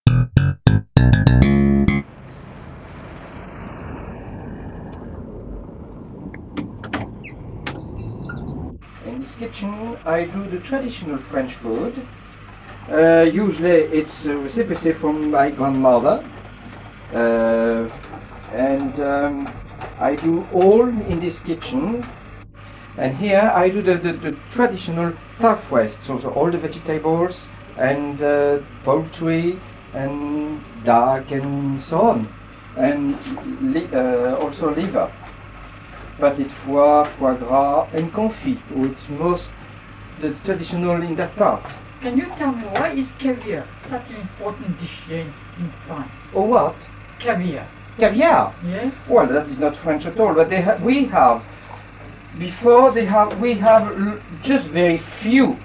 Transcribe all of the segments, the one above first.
In this kitchen I do the traditional French food. Usually it's a recipe from my grandmother, and I do all in this kitchen. And here I do the traditional southwest, so all the vegetables and poultry and duck and so on, and also liver, pâté de foie, foie gras and confit, which most the traditional in that part. Can you tell me why is caviar such an important dish here in France? Oh, what? Caviar. Caviar? Yes. Well, that is not French at all, but we have just very few,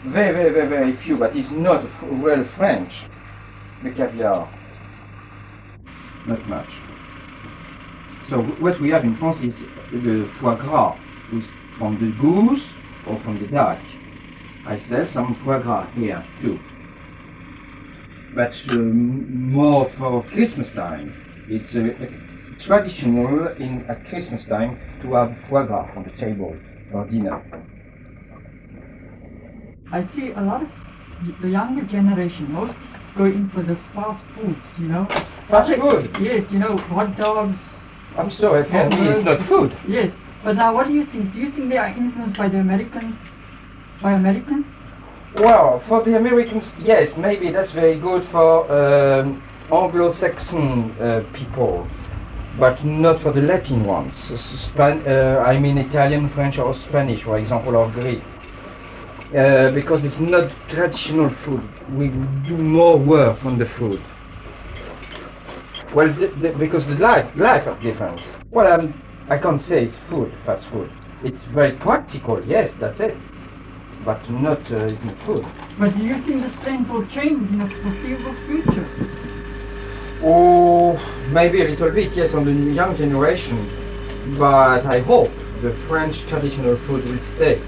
very few, but it's not well French, the caviar. Not much. So what we have in France is the foie gras, from the goose or from the duck. I sell some foie gras here too. But more for Christmas time. It's traditional at Christmas time to have foie gras on the table for dinner. I see a lot of the younger generation most go in for the fast foods, you know. Fast food? Yes, you know, hot dogs. I'm sorry, for me it's not food. Yes, but now what do you think? Do you think they are influenced by the Americans? By Americans? Well, for the Americans, yes, maybe that's very good for Anglo-Saxon people, but not for the Latin ones. I mean Italian, French or Spanish, for example, or Greek. Because it's not traditional food. We do more work on the food. Well, because the life are different. Well, I can't say it's food, fast food. It's very practical, yes, that's it. But not food. But do you think this trend will change in the foreseeable future? Oh, maybe a little bit, yes, on the young generation. But I hope the French traditional food will stay.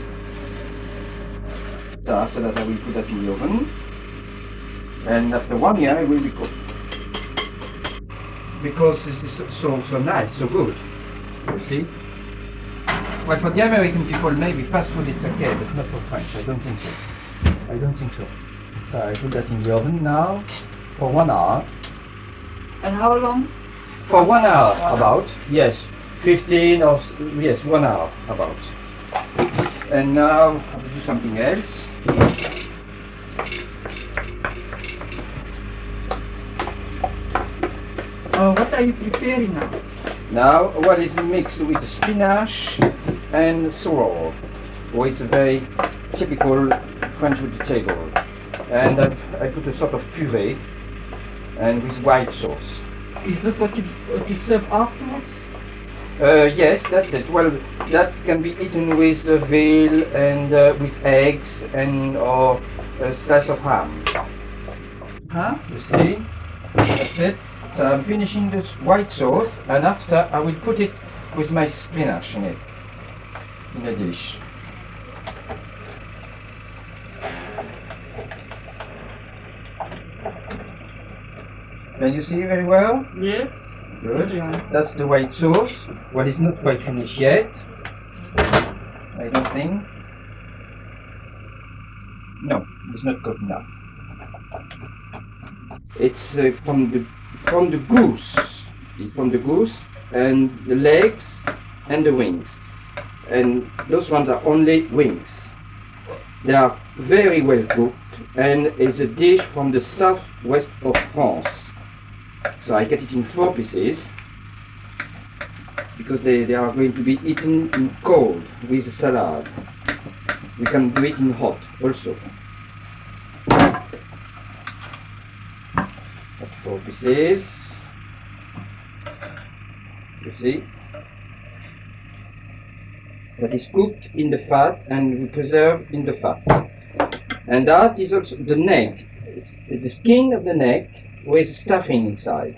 So that I will put that in the oven. And after 1 year it will be cooked. Because this is so nice, so good. You see? Well, for the American people, maybe fast food it's okay, but not for French. I don't think so. I don't think so. So I put that in the oven now for 1 hour. And how long? For 1 hour, about. Yes, 15 or yes, 1 hour about. And now I will do something else. What are you preparing now? Now, what is mixed with spinach and sorrel, which is a very typical French vegetable. And I put a sort of puree, and with white sauce. Is this what you serve afterwards? Yes, that's it. Well, that can be eaten with veal and with eggs and or a slice of ham. Huh? You see? That's it. So I'm finishing this white sauce, and after I will put it with my spinach in it, in a dish. Can you see very well? Yes. Good. That's the white sauce. Well, it's not quite finished yet. I don't think. No, it's not cooked enough. It's from the goose, and the legs and the wings, and those ones are only wings. They are very well cooked, and it's a dish from the southwest of France. So I cut it in 4 pieces because they are going to be eaten in cold with a salad. We can do it in hot also. 4 pieces. You see? That is cooked in the fat and preserved in the fat. And that is also the neck, the skin of the neck with stuffing inside.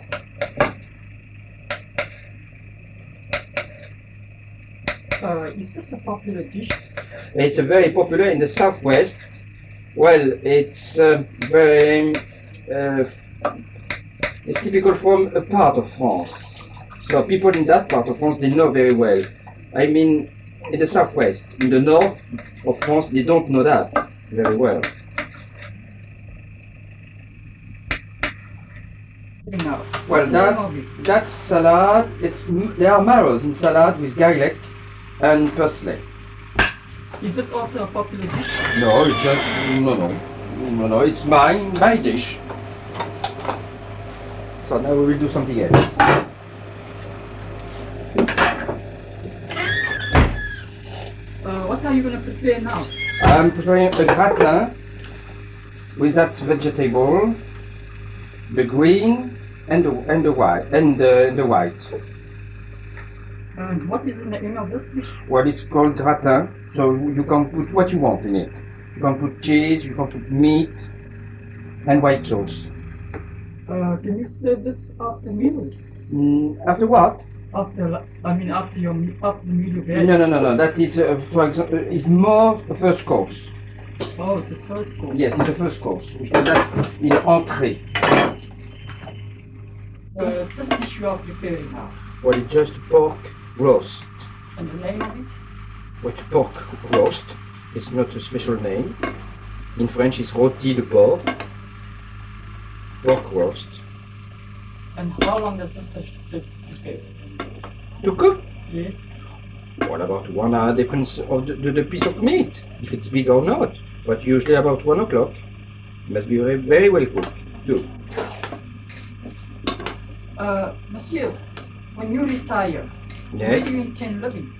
Is this a popular dish? It's a very popular in the southwest. Well, it's very It's typical from a part of France. So people in that part of France, they know very well. I mean, in the southwest, in the north of France, they don't know that very well. Now, Well, that salad, there are marrows in salad with garlic and parsley. is this also a popular dish? No, it's just no. It's my dish. So now we will do something else. What are you going to prepare now? I'm preparing a gratin with that vegetable, the green and the white the white. What is the name of this dish? Well, it's called gratin, so you can put what you want in it. You can put cheese, you can put meat, and white sauce. Can you serve this after meals? After what? After the meal you've had? No. That is, for example, is more the first course. Oh, it's the first course. Yes, it's the first course. We call that in entrée. This dish you are preparing now. Well, it's just pork roast. And the name of it? What pork roast? It's not a special name. In French, it's rôti de porc. Pork roast. And how long does this dish prepare? To cook? Yes. What about 1 hour depends on the piece of meat, if it's big or not. But usually about 1 o'clock. It must be very, very well cooked too. Monsieur, when you retire, Yes. where do you intend living?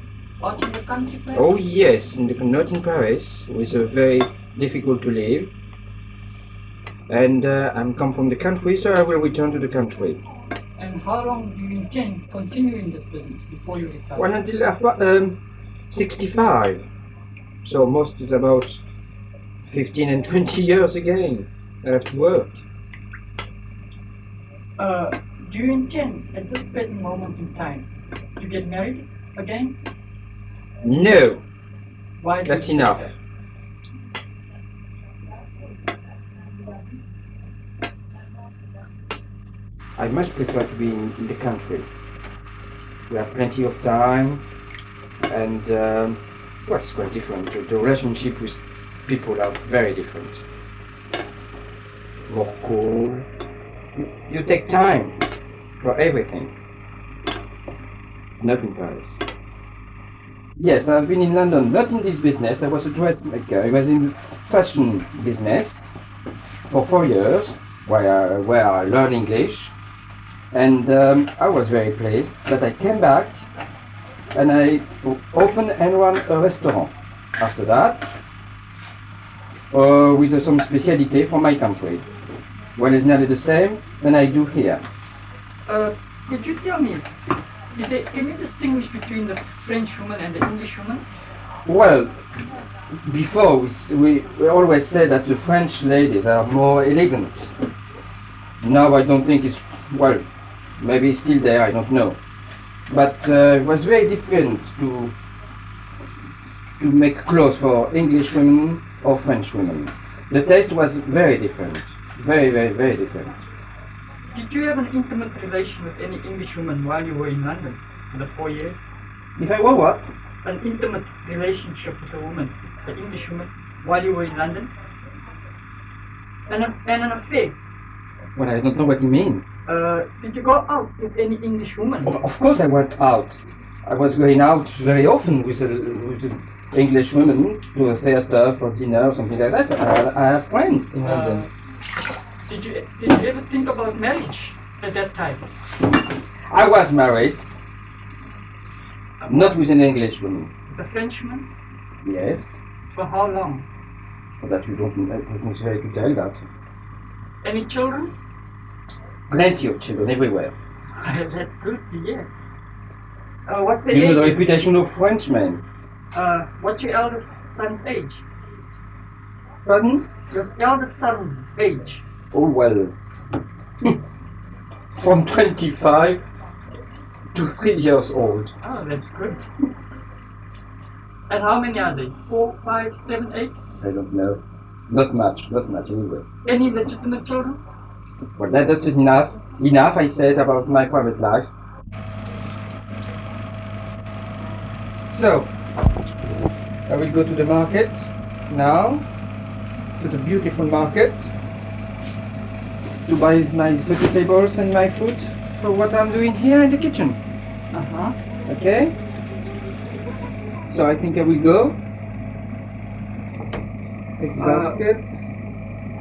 Out in the country place? Oh yes, not in Paris. It's very difficult to live. And I'm come from the country, so I will return to the country. And how long do you intend continuing this business before you retire? Well, until after 65. So most is about 15 and 20 years again. I have to work. Do you intend at this present moment in time to get married again? No, Why? that's enough. I much prefer to be in the country. We have plenty of time, and well, it's quite different. The relationship with people are very different. More cool. You take time for everything. Not in Paris. Yes, I've been in London, not in this business. I was a dressmaker. I was in fashion business for 4 years, where I learned English. And I was very pleased that I came back and I opened and ran a restaurant after that with some speciality from my country. Well, it's nearly the same than I do here. Could you tell me, can you distinguish between the French woman and the English woman? Well, before we always said that the French ladies are more elegant. Now I don't think it's, well, maybe it's still there, I don't know. But it was very different to make clothes for English women or French women. The taste was very different. Very, very, very different. Did you have an intimate relation with any English woman while you were in London for the 4 years? If I were what? An intimate relationship with a woman, an English woman, while you were in London? And an affair? Well, I don't know what you mean. Did you go out with any English woman? Of course I went out. I was going out very often with an English woman to a theatre for dinner or something like that. I have friends in London. Did you ever think about marriage at that time? I was married, not with an English woman. With a Frenchman? Yes. For how long? That you don't necessarily to tell that. Any children? Plenty of children everywhere. That's good to hear. What's the You age? know the reputation of Frenchmen. What's your eldest son's age? Pardon? Your eldest son's age? Oh well. From 25 to 3 years old. Oh, that's good. And how many are they? 4, 5, 7, 8? I don't know. Not much anyway. Any legitimate children? Well, that's enough. Enough, I said, about my private life. So, I will go to the market now, to the beautiful market, to buy my vegetables and my fruit for what I'm doing here in the kitchen. Okay? So I think I will go. Take the basket.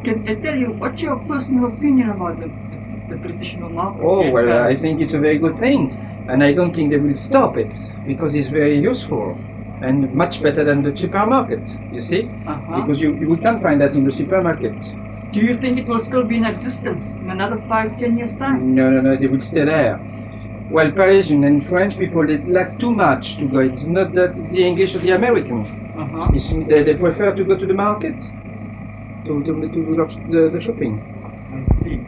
Can I tell you, what's your personal opinion about the traditional market? Oh, well, I think it's a very good thing. And I don't think they will stop it, because it's very useful. And much better than the supermarket, you see? Because you can't find that in the supermarket. Do you think it will still be in existence in another 5-10 years' time? No, they will stay there. Well, Parisian and French people, they lack too much to go. It's not that the English or the American. They prefer to go to the market, to the shopping. I see.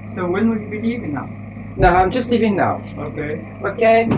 So when will you be leaving now? No, I'm just leaving now. Okay. Okay.